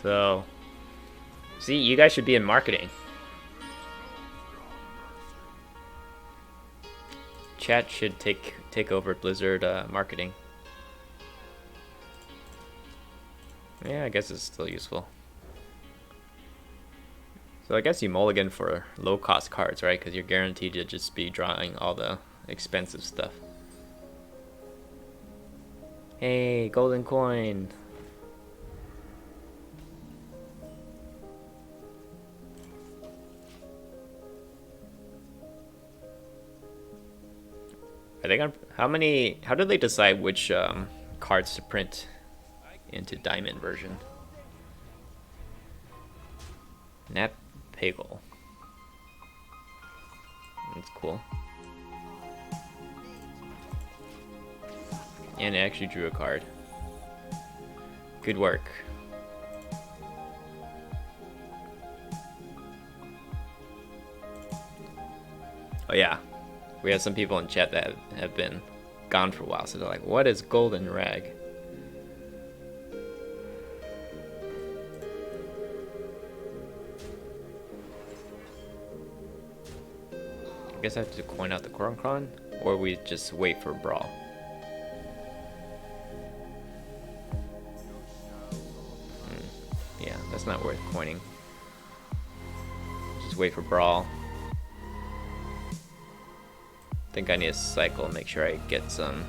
So, see, you guys should be in marketing. Chat should take over Blizzard marketing. Yeah, I guess it's still useful. So I guess you mulligan for low-cost cards, right? Because you're guaranteed to just be drawing all the expensive stuff. Hey, golden coin. I think how do they decide which cards to print into diamond version? Nat Pagel. That's cool. And it actually drew a card. Good work. Oh yeah, we have some people in chat that have been gone for a while, so they're like, what is Golden Rag? I guess I have to coin out the Kron, or we just wait for Brawl. Yeah, that's not worth coining. Just wait for Brawl. I think I need to cycle and make sure I get some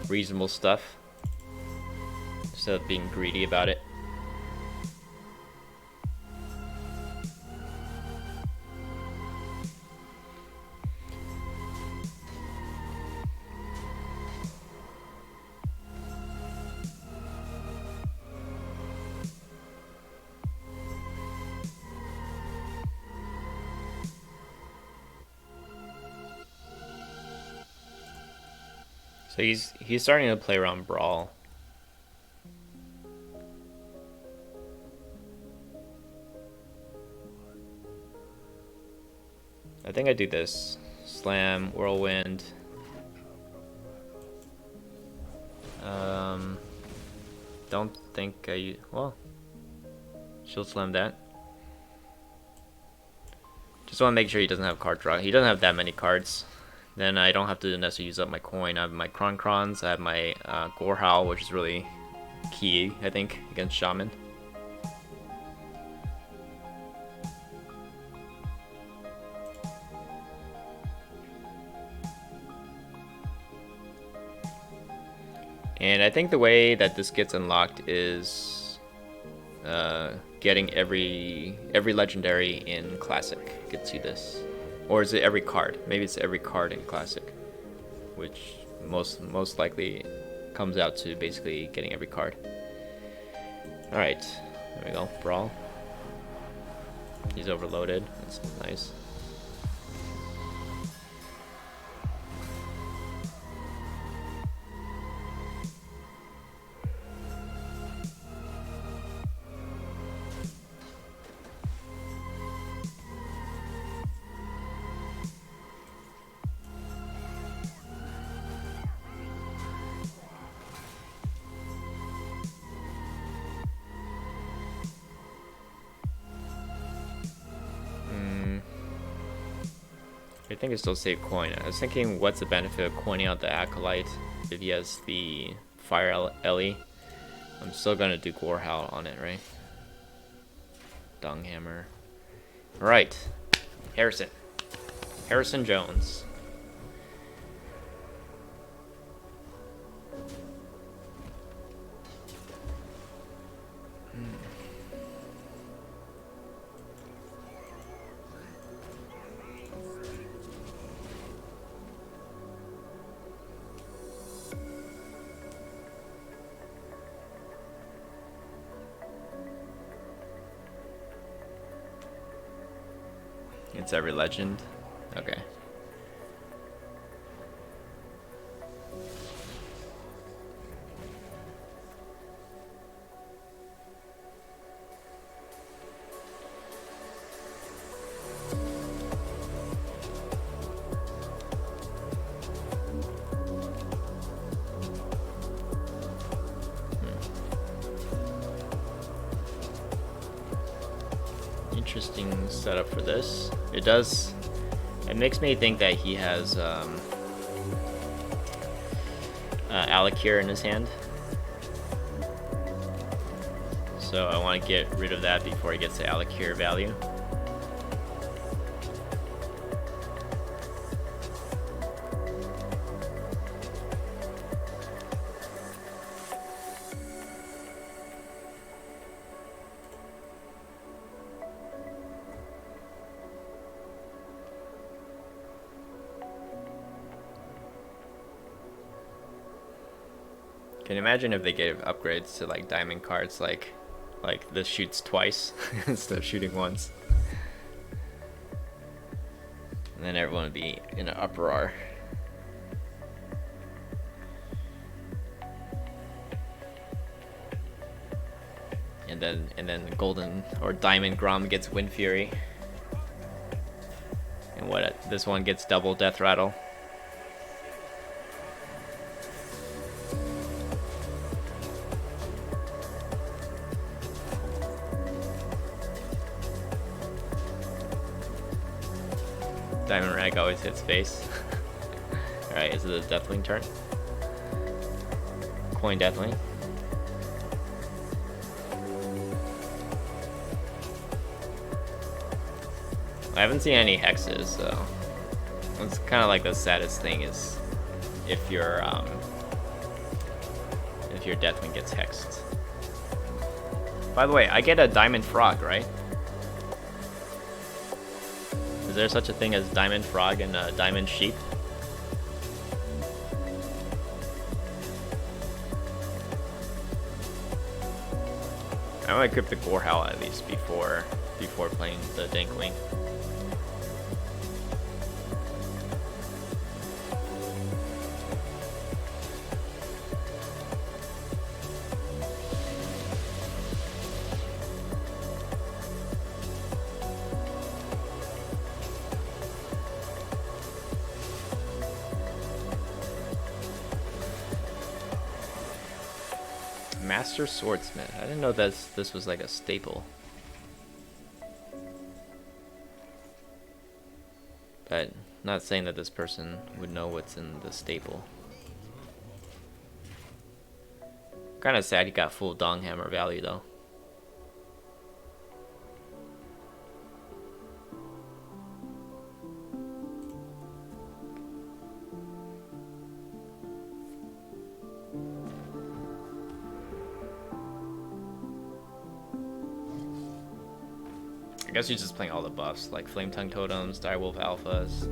reasonable stuff instead of being greedy about it. So he's starting to play around Brawl. I think I do this. Slam, Whirlwind. Don't think well, she'll slam that. Just want to make sure he doesn't have card draw. He doesn't have that many cards. Then I don't have to necessarily use up my coin. I have my Krons, I have my Gorehowl, which is really key, I think, against Shaman. And I think the way that this gets unlocked is getting every legendary in Classic gets you this. Or is it every card? Maybe it's every card in Classic, which most likely comes out to basically getting every card. Alright, there we go. Brawl. He's overloaded. That's nice. I think it's still save coin. I was thinking, what's the benefit of coining out the Acolyte if he has the Fire Ellie? I'm still gonna do Gorehowl on it, right? Dunghammer. Right. Harrison Jones. It's every legend. Okay. interesting setup for this. It does. It makes me think that he has Alakir in his hand. So I want to get rid of that before he gets to Alakir value. Can you imagine if they gave upgrades to like diamond cards, like this shoots twice instead of shooting once? And then everyone would be in an uproar. And then the golden or diamond Grom gets Wind Fury. And this one gets double Death Rattle. Diamond Rag always hits face. Alright, is it a Deathwing turn? Coin Deathwing. I haven't seen any hexes, so it's kind of like the saddest thing is if your Deathwing gets hexed. By the way, I get a Diamond Frog, right? Is there such a thing as Diamond Frog and Diamond Sheep? I want to equip the Gorehowl at least before playing the Dankwing. Master Swordsmith. I didn't know this was like a staple. But not saying that this person would know what's in the staple. Kind of sad he got full Donghammer value though. I guess he's just playing all the buffs, like Flame Tongue Totems, Direwolf Alphas.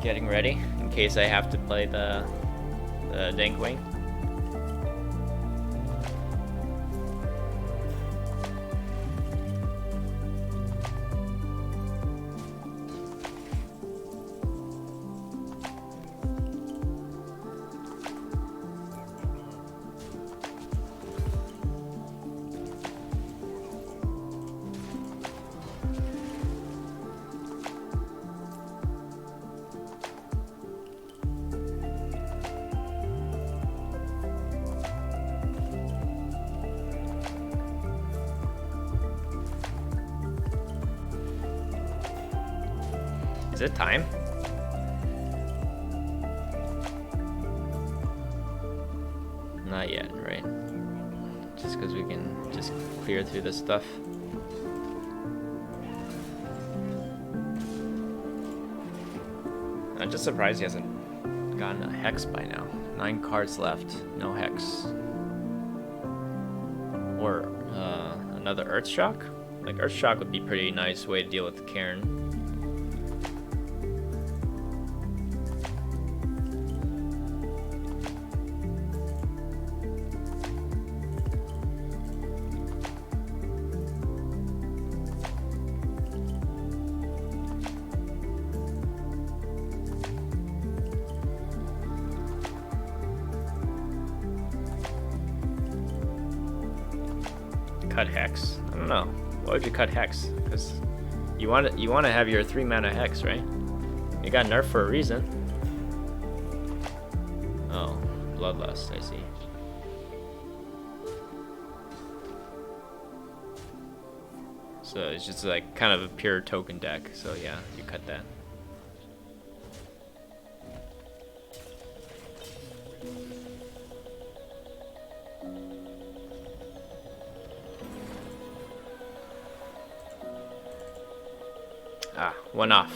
Getting ready in case I have to play the Dankwing. Is it time? Not yet, right? Just because we can just clear through this stuff. I'm just surprised he hasn't gotten a Hex by now. 9 cards left, no Hex. Or another Earthshock? Like Earthshock would be a pretty nice way to deal with Cairn. cut Hex? I don't know. Why would you cut Hex? Because you want to have your 3 mana Hex, right? It got nerfed for a reason. Oh, Bloodlust, I see. So it's just like kind of a pure token deck. So yeah, you cut that. Ah, one off.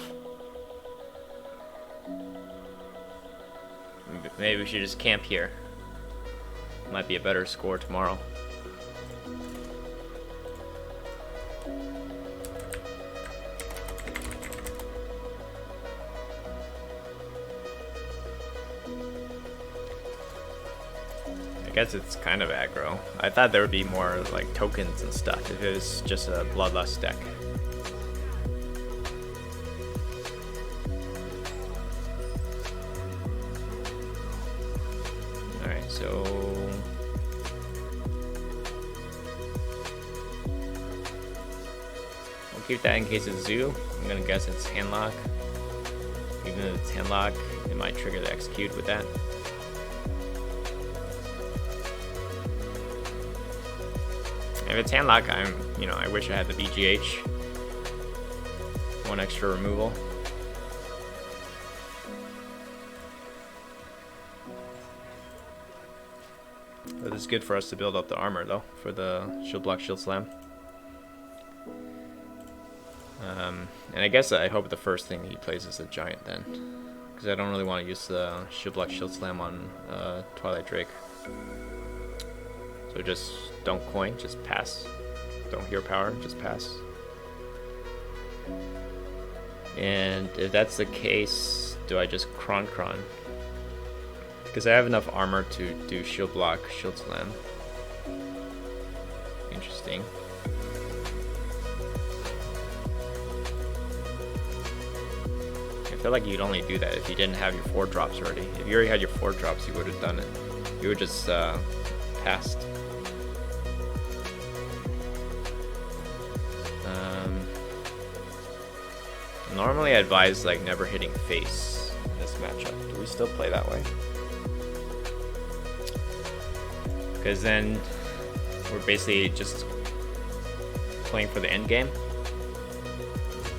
Maybe we should just camp here. Might be a better score tomorrow. I guess it's kind of aggro. I thought there would be more like tokens and stuff if it was just a Bloodlust deck. Alright, so we'll keep that in case it's Zoo. I'm gonna guess it's Handlock. Even if it's Handlock, it might trigger the execute with that. If it's Handlock, I wish I had the BGH. One extra removal. But this is good for us to build up the armor, though, for the Shield Block, Shield Slam. And I guess I hope the first thing he plays is a Giant then. Because I don't really want to use the Shield Block, Shield Slam on Twilight Drake. So just don't coin, just pass. Don't Hero Power, just pass. And if that's the case, do I just Kron? Because I have enough armor to do Shield Block, Shield Slam. Interesting. I feel like you'd only do that if you didn't have your 4 drops already. If you already had your 4 drops, you would have done it. You would just passed. Normally I advise like never hitting face in this matchup. Do we still play that way? Because then we're basically just playing for the end game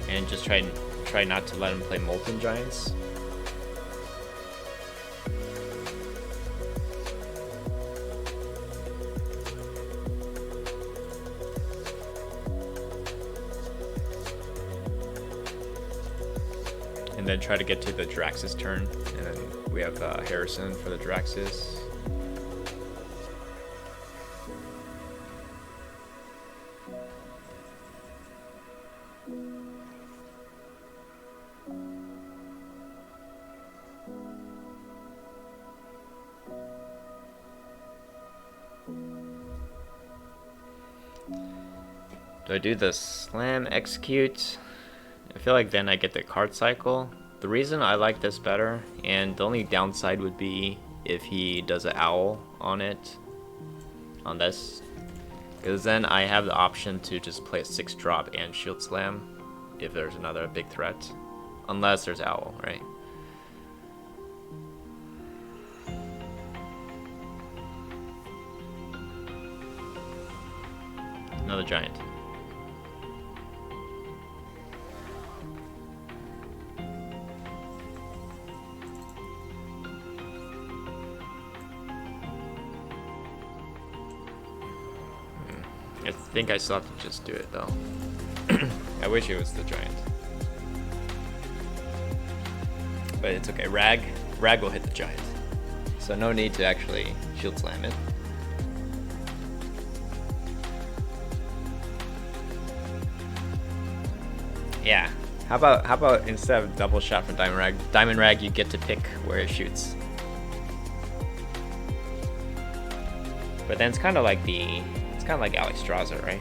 and just try not to let him play Molten Giants. And then try to get to the Draxus turn, and then we have Harrison for the Draxus. Do I do the Slam Execute? I feel like then I get the card cycle. The reason I like this better, and the only downside would be if he does an Owl on it, on this, because then I have the option to just play a 6-drop and Shield Slam if there's another big threat, unless there's Owl, right? Another Giant. I think I still have to just do it though. I wish it was the Giant. But it's okay. Rag will hit the Giant. So no need to actually Shield Slam it. Yeah. How about instead of double shot from Diamond Rag you get to pick where it shoots. But then it's kind of like Alexstrasza, right?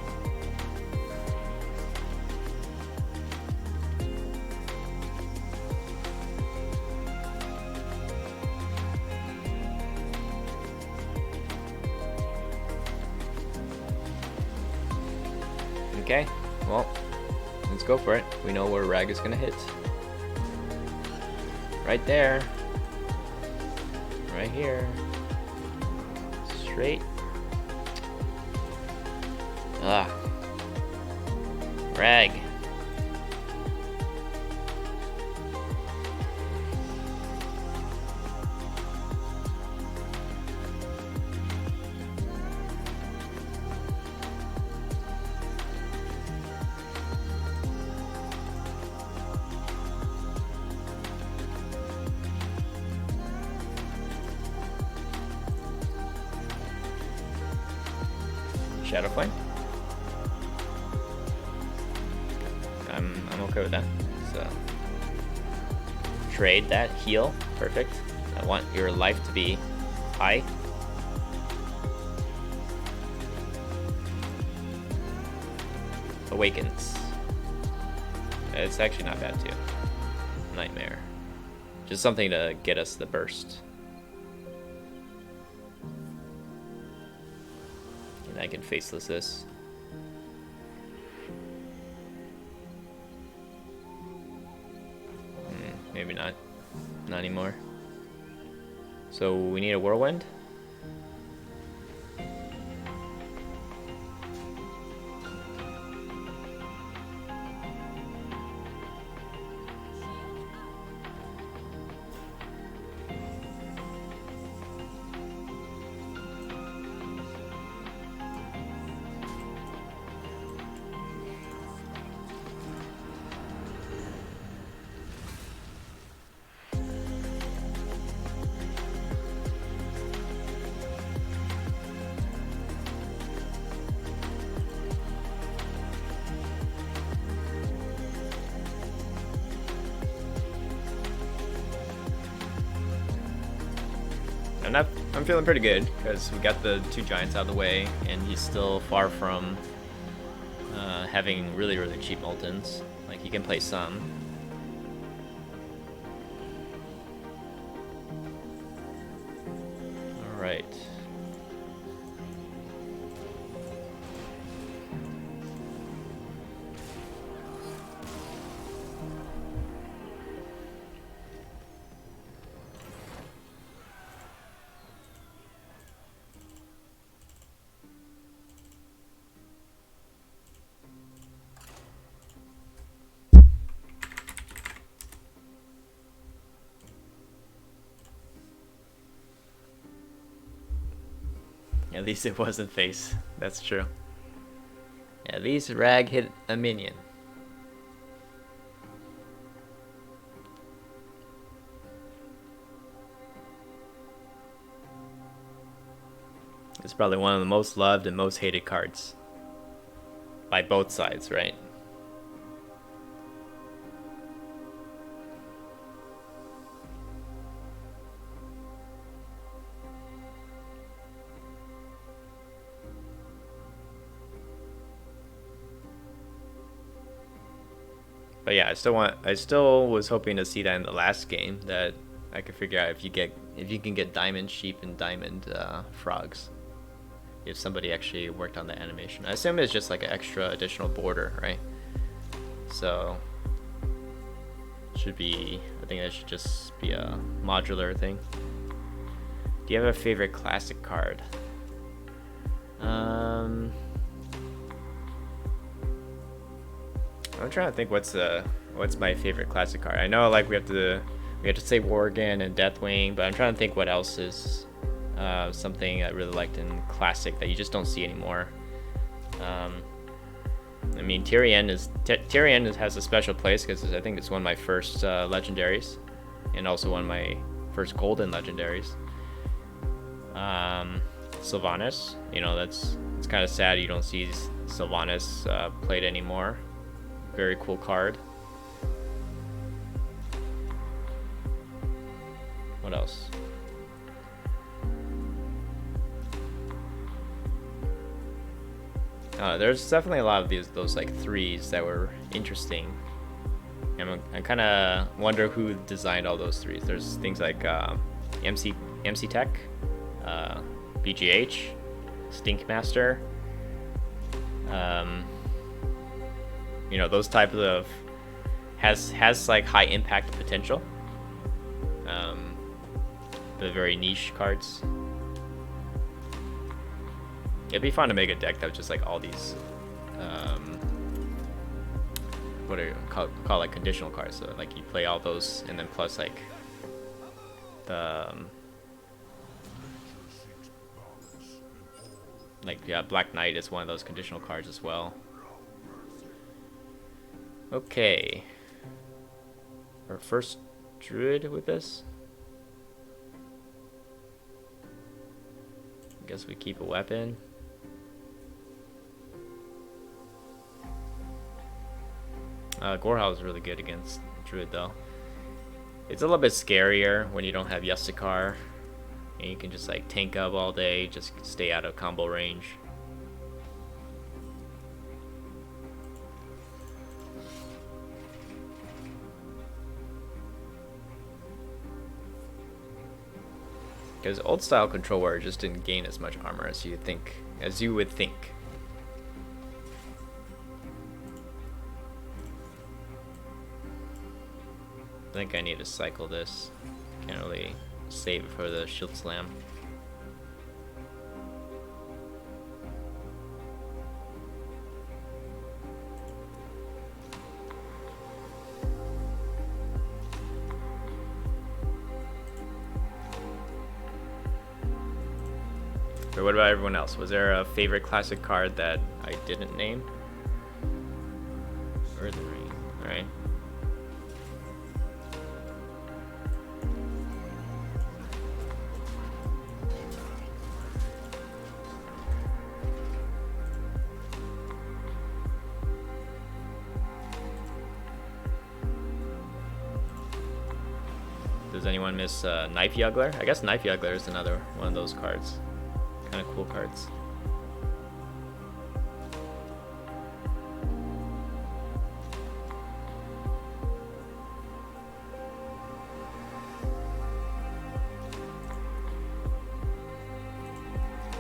Okay, well, let's go for it. We know where Rag is gonna hit. Right there. Right here. Straight. Ah. Rag. Shadow Flame. I'm okay with that. So trade that, heal, perfect. I want your life to be high. Awakens. It's actually not bad too. Nightmare. Just something to get us the burst. And I can faceless this. Maybe not. Not anymore. So we need a whirlwind. I'm feeling pretty good because we got the 2 giants out of the way, and he's still far from having really cheap Moltens. Like, he can play some. All right. At least it wasn't face. That's true. At least Rag hit a minion. It's probably one of the most loved and most hated cards. By both sides, right? But yeah, I still was hoping to see that in the last game, that I could figure out if you can get diamond sheep and diamond frogs. If somebody actually worked on the animation. I assume it's just like an extra additional border, right? So should be, I think that should just be a modular thing. Do you have a favorite classic card? I'm trying to think what's my favorite classic card. I know like we have to say Worgen and Deathwing, but I'm trying to think what else is something I really liked in classic that you just don't see anymore. I mean, Tyrion has a special place because I think it's one of my first legendaries, and also one of my first golden legendaries. Sylvanas, you know, it's kind of sad you don't see Sylvanas played anymore. Very cool card. What else? There's definitely a lot of those like threes that were interesting. I kind of wonder who designed all those threes. There's things like MC Tech, BGH, Stinkmaster. You know, those types of has like high impact potential. The very niche cards. It'd be fun to make a deck that was just like all these, what are you call like conditional cards? So like you play all those, and then plus like the like yeah, Black Knight is one of those conditional cards as well. Okay, our first druid with this. I guess we keep a weapon. Gorehowl is really good against druid though. It's a little bit scarier when you don't have Yestikar, and you can just like tank up all day, just stay out of combo range. Because old style Control Warrior just didn't gain as much armor as you would think. I think I need to cycle this. Can't really save it for the Shield Slam. But what about everyone else? Was there a favorite classic card that I didn't name? Earthen Ring, alright. Does anyone miss Knife Juggler? I guess Knife Juggler is another one of those cards. Kind of cool cards.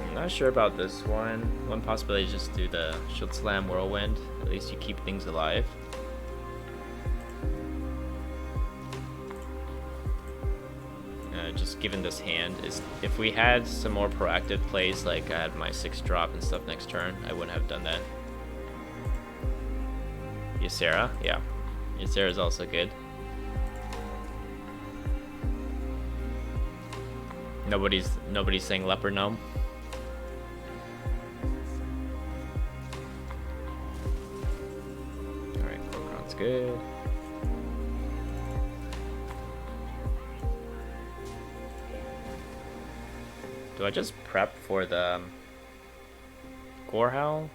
I'm not sure about this one. One possibility is just do the Shield Slam Whirlwind. At least you keep things alive. Just given this hand, is if we had some more proactive plays, like I had my 6-drop and stuff next turn, I wouldn't have done that. Ysera, yeah. Ysera is also good. Nobody's saying Leopard Gnome. Alright, Kor'kron's good. Do I just prep for the Gorehowl?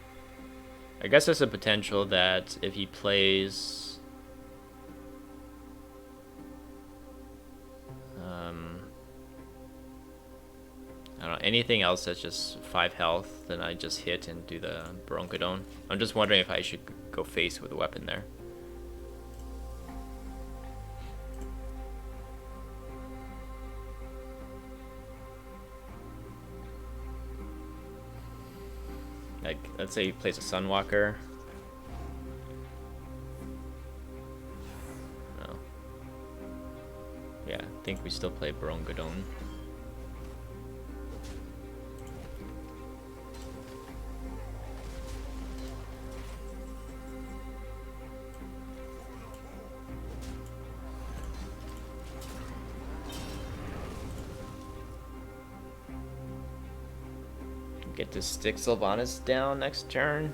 I guess there's a potential that if he plays I don't know, anything else that's just 5 health, then I just hit and do the Bronchodon. I'm just wondering if I should go face with a weapon there. Like, let's say he plays a Sunwalker. No. Yeah, I think we still play Bronchodon. Get to stick Sylvanas down next turn.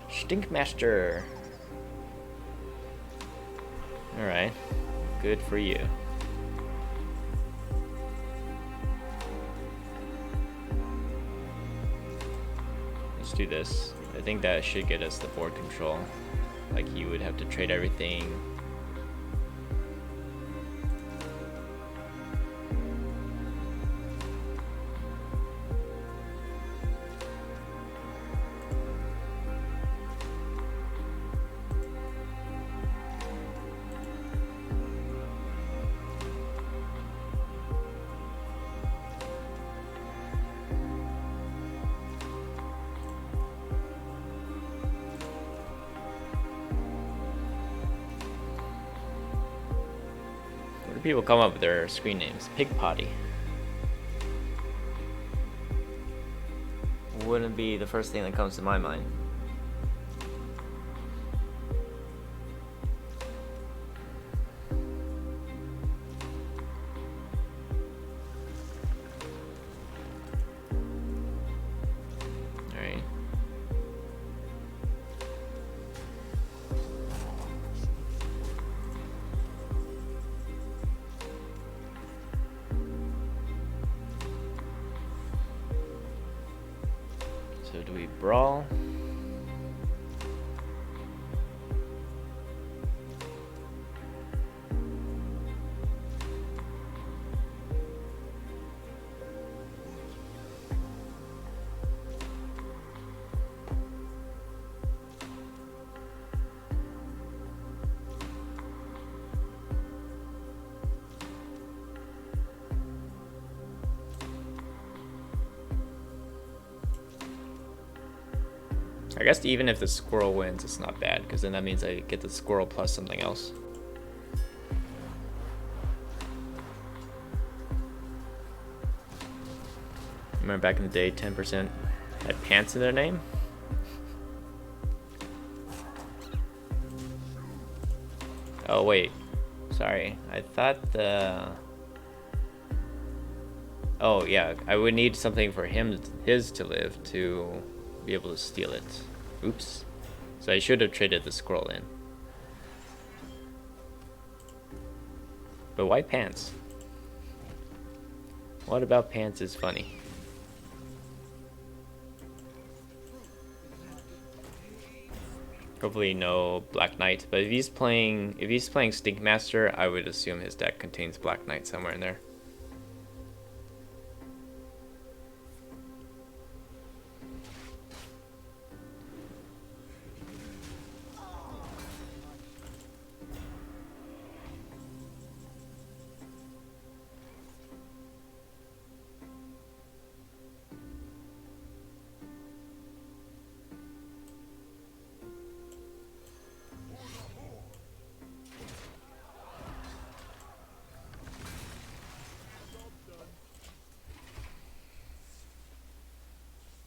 Stinkmaster. Alright. Good for you. Let's do this. I think that should get us the board control. Like, you would have to trade everything. People come up with their screen names. Pig Potty. Wouldn't be the first thing that comes to my mind. Alright. So do we brawl? I guess even if the squirrel wins, it's not bad, because then that means I get the squirrel plus something else. Remember back in the day, 10% had pants in their name? Oh wait, sorry. I thought the... Oh yeah, I would need something for his to live to be able to steal it. Oops. So I should have traded the squirrel in. But why pants? What about pants is funny? Hopefully no Black Knight, but if he's playing Stinkmaster, I would assume his deck contains Black Knight somewhere in there.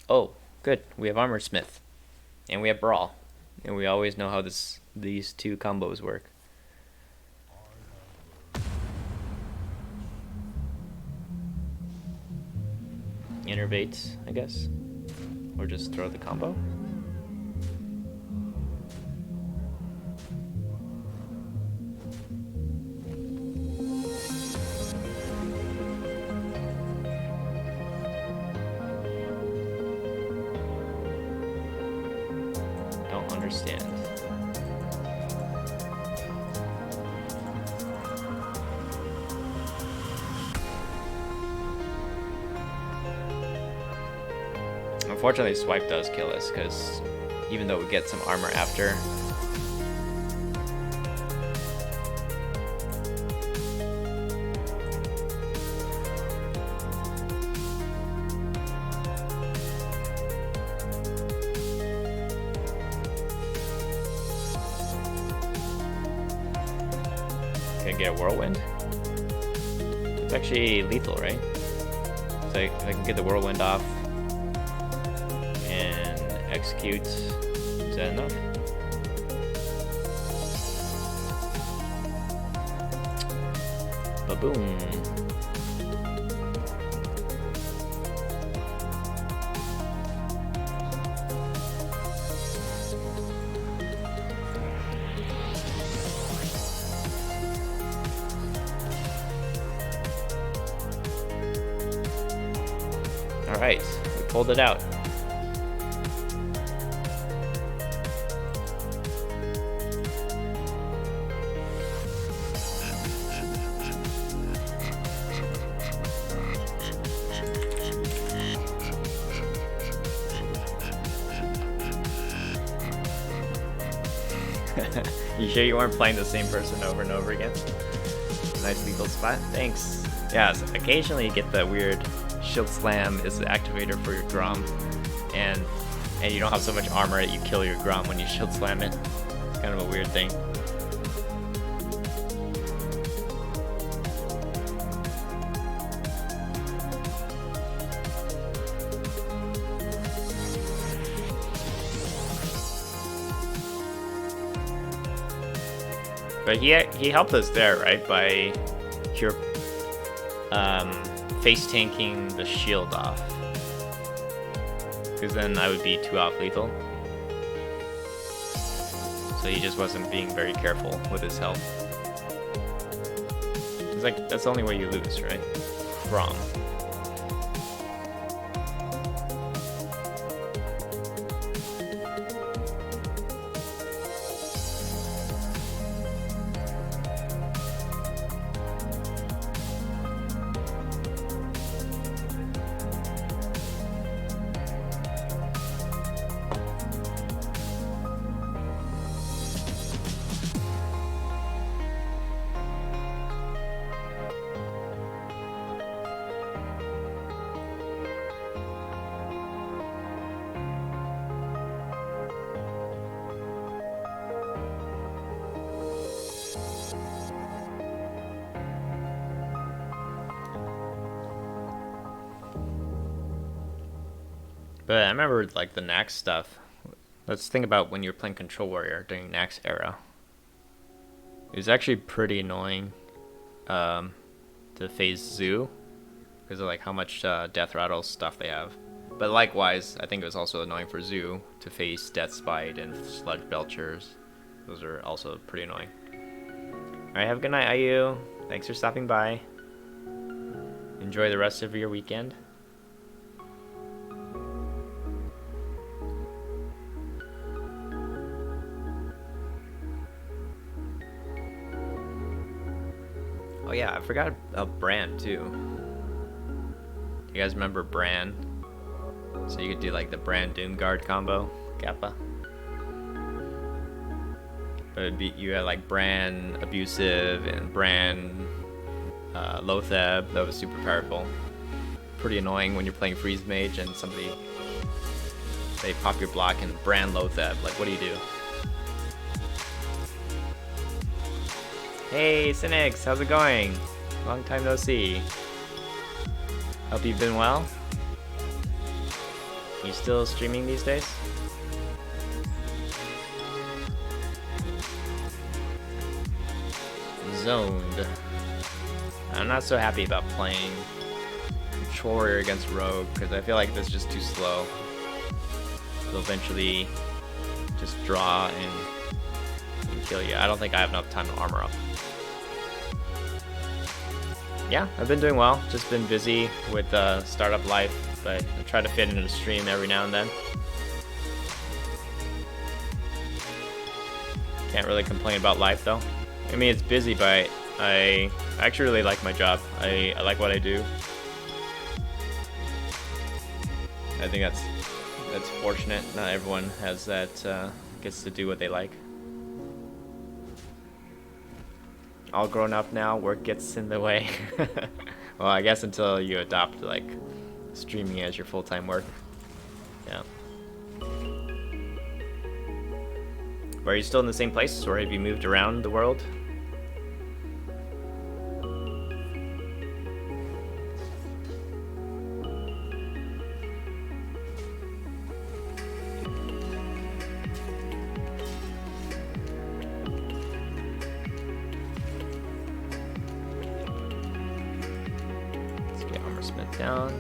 Oh, good. We have Armor Smith. And we have Brawl. And we always know how these two combos work. Innervate, I guess. Or just throw the combo. Understand. Unfortunately, swipe does kill us, because even though we get some armor after, can I get a whirlwind? It's actually lethal, right? So if I can get the whirlwind off and execute, is that enough? Ba-boom. Alright, we pulled it out. You sure you weren't playing the same person over and over again? Nice lethal spot, thanks. Yeah, so occasionally you get the weird Shield Slam is the activator for your Grom, and you don't have so much armor that you kill your Grom when you Shield Slam it. It's kind of a weird thing. But he helped us there, right? By cure, face tanking the shield off. Because then I would be 2 off lethal. So he just wasn't being very careful with his health. It's like, that's the only way you lose, right? From. But I remember like the Nax stuff. Let's think about when you're playing Control Warrior during Nax era. It was actually pretty annoying to face Zoo because of like how much Death Rattle stuff they have. But likewise, I think it was also annoying for Zoo to face Deathspite and Sludge Belchers. Those are also pretty annoying. Alright, have a good night, IU. Thanks for stopping by. Enjoy the rest of your weekend. Oh yeah, I forgot about Bran too. You guys remember Bran? So you could do like the Bran Doomguard combo, Kappa. But it'd be, you had like Bran Abusive and Bran Lotheb. That was super powerful. Pretty annoying when you're playing Freeze Mage and somebody, they pop your block and Bran Lotheb. Like, what do you do? Hey, Cynics, how's it going? Long time no see. Hope you've been well. You still streaming these days? Zoned. I'm not so happy about playing Control Warrior against Rogue because I feel like this is just too slow. They'll eventually just draw and kill you. I don't think I have enough time to armor up. Yeah, I've been doing well. Just been busy with startup life, but I try to fit in a stream every now and then. Can't really complain about life though. I mean, it's busy, but I actually really like my job. I like what I do. I think that's fortunate. Not everyone has that, gets to do what they like. All grown up now, work gets in the way. Well, I guess until you adopt like streaming as your full-time work. Yeah. But are you still in the same place, or have you moved around the world? Down.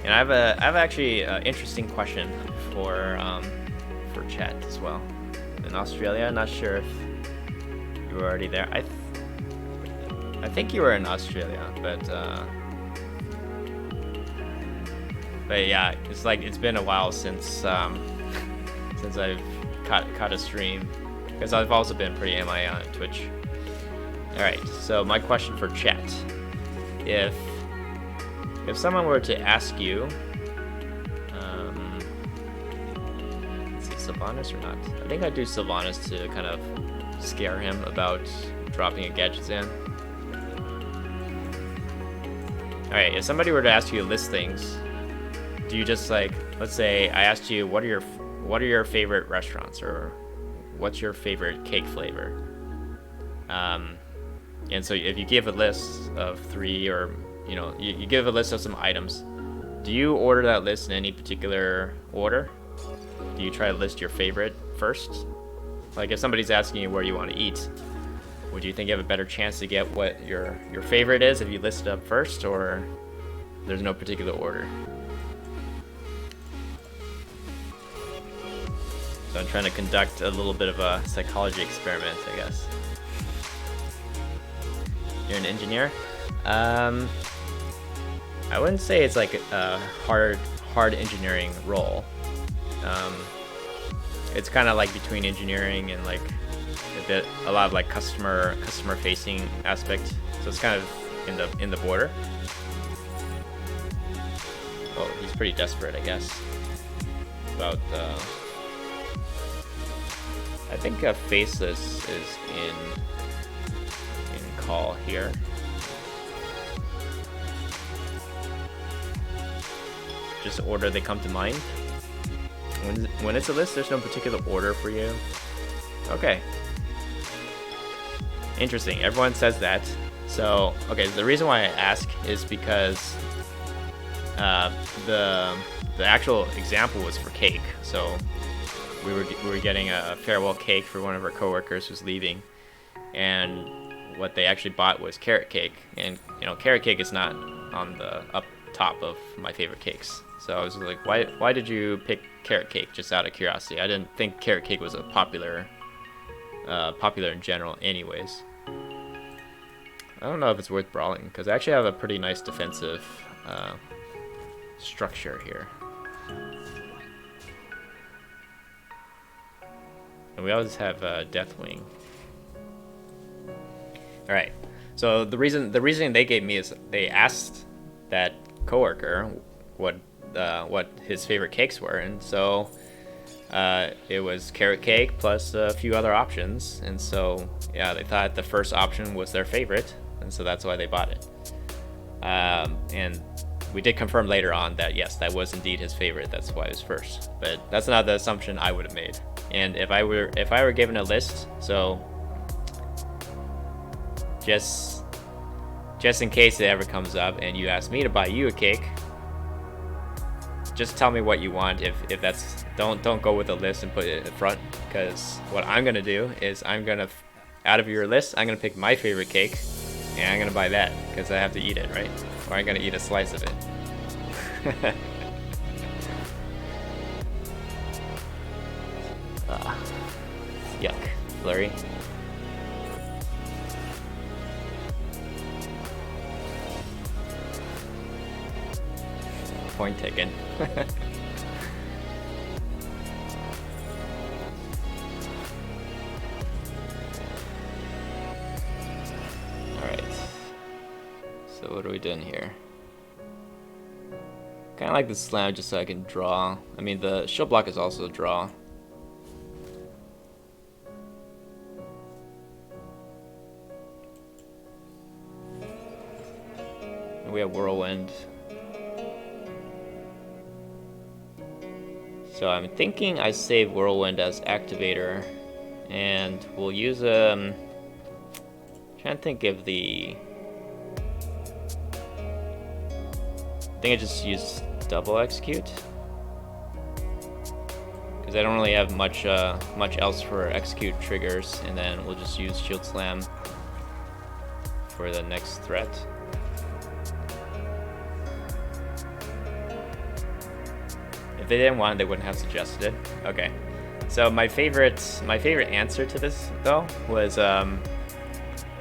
And I have actually an interesting question for chat as well. In Australia, not sure if you were already there. I think you were in Australia, but yeah, it's like it's been a while since since I've caught a stream because I've also been pretty MIA on Twitch. All right, so my question for chat: If someone were to ask you, let's see, Sylvanas or not? I think I'd do Sylvanas to kind of scare him about dropping a Gadgetzan. Alright, if somebody were to ask you to list things, do you just like, let's say I asked you, what are your favorite restaurants, or what's your favorite cake flavor? And so if you give a list of 3, or you give a list of some items, do you order that list in any particular order? Do you try to list your favorite first? Like if somebody's asking you where you want to eat, would you think you have a better chance to get what your favorite is if you list it up first, or there's no particular order? So I'm trying to conduct a little bit of a psychology experiment, I guess. You're an engineer? I wouldn't say it's like a hard engineering role. It's kind of like between engineering and like a lot of like customer facing aspect. So it's kind of in the border. Oh, he's pretty desperate, I guess. About I think Faceless is in call here. Just order they come to mind. When it's a list, there's no particular order for you. Okay. Interesting. Everyone says that. So, okay, the reason why I ask is because the actual example was for cake. So we were getting a farewell cake for one of our coworkers who's leaving, and what they actually bought was carrot cake. And you know, carrot cake is not on the up top of my favorite cakes. So I was like, why did you pick carrot cake, just out of curiosity? I didn't think carrot cake was a popular in general anyways. I don't know if it's worth brawling, because I actually have a pretty nice defensive structure here. And we always have Deathwing. Alright, so the reason they gave me is they asked that coworker what his favorite cakes were, and so it was carrot cake plus a few other options, and so yeah, they thought the first option was their favorite, and so that's why they bought it. And we did confirm later on that yes, that was indeed his favorite. That's why it was first, but that's not the assumption I would have made. And if I were given a list, so just in case it ever comes up and you ask me to buy you a cake, just tell me what you want. If that's, don't go with a list and put it in front, because what I'm gonna do is out of your list, I'm gonna pick my favorite cake and I'm gonna buy that because I have to eat it, right? Or I'm gonna eat a slice of it. Yuck, Flurry. Point taken. Alright. So what are we doing here? Kinda like the slam just so I can draw. I mean, the shield block is also a draw. And we have Whirlwind. So I'm thinking I save Whirlwind as activator, and we'll use trying to think of I think I just use double execute, because I don't really have much else for execute triggers, and then we'll just use shield slam for the next threat. If they didn't want it, they wouldn't have suggested it. Okay. So my favorite answer to this though was I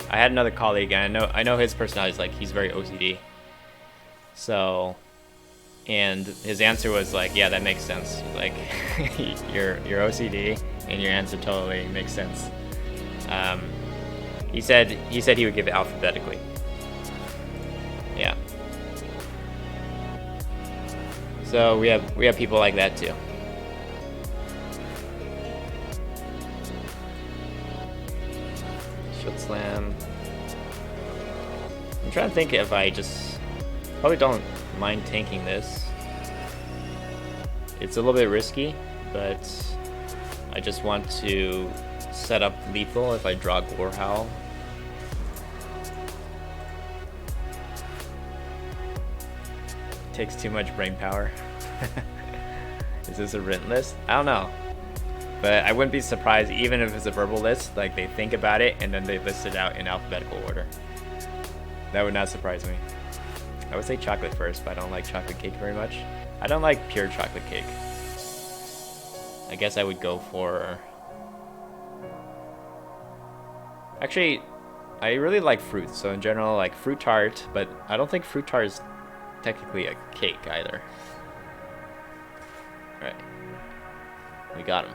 had another colleague, and I know his personality is like, he's very OCD. So, and his answer was like, yeah, that makes sense. Like you're OCD, and your answer totally makes sense. He said he would give it alphabetically. Yeah. So we have people like that too. Shield slam. I'm trying to think if I just probably don't mind tanking this. It's a little bit risky, but I just want to set up lethal if I draw Gorehowl. Takes too much brain power. Is this a rent list? I don't know. But I wouldn't be surprised even if it's a verbal list, like they think about it and then they list it out in alphabetical order. That would not surprise me. I would say chocolate first, but I don't like chocolate cake very much. I don't like pure chocolate cake. I guess I would go for... Actually, I really like fruit, so in general, like fruit tart, but I don't think fruit tart is technically a cake either. Alright. We got him.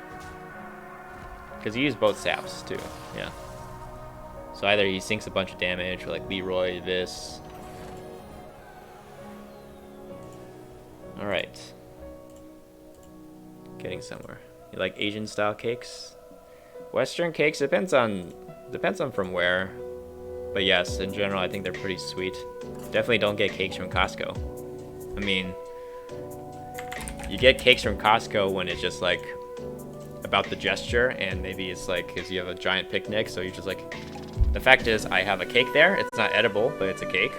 Because he used both saps, too. Yeah. So either he sinks a bunch of damage, or like Leroy this. Alright. Getting somewhere. You like Asian style cakes? Western cakes depends on from where. But yes, in general I think they're pretty sweet. Definitely don't get cakes from Costco. I mean, you get cakes from Costco when it's just like about the gesture, and maybe it's like because you have a giant picnic, so you're just like, the fact is I have a cake there, it's not edible, but it's a cake.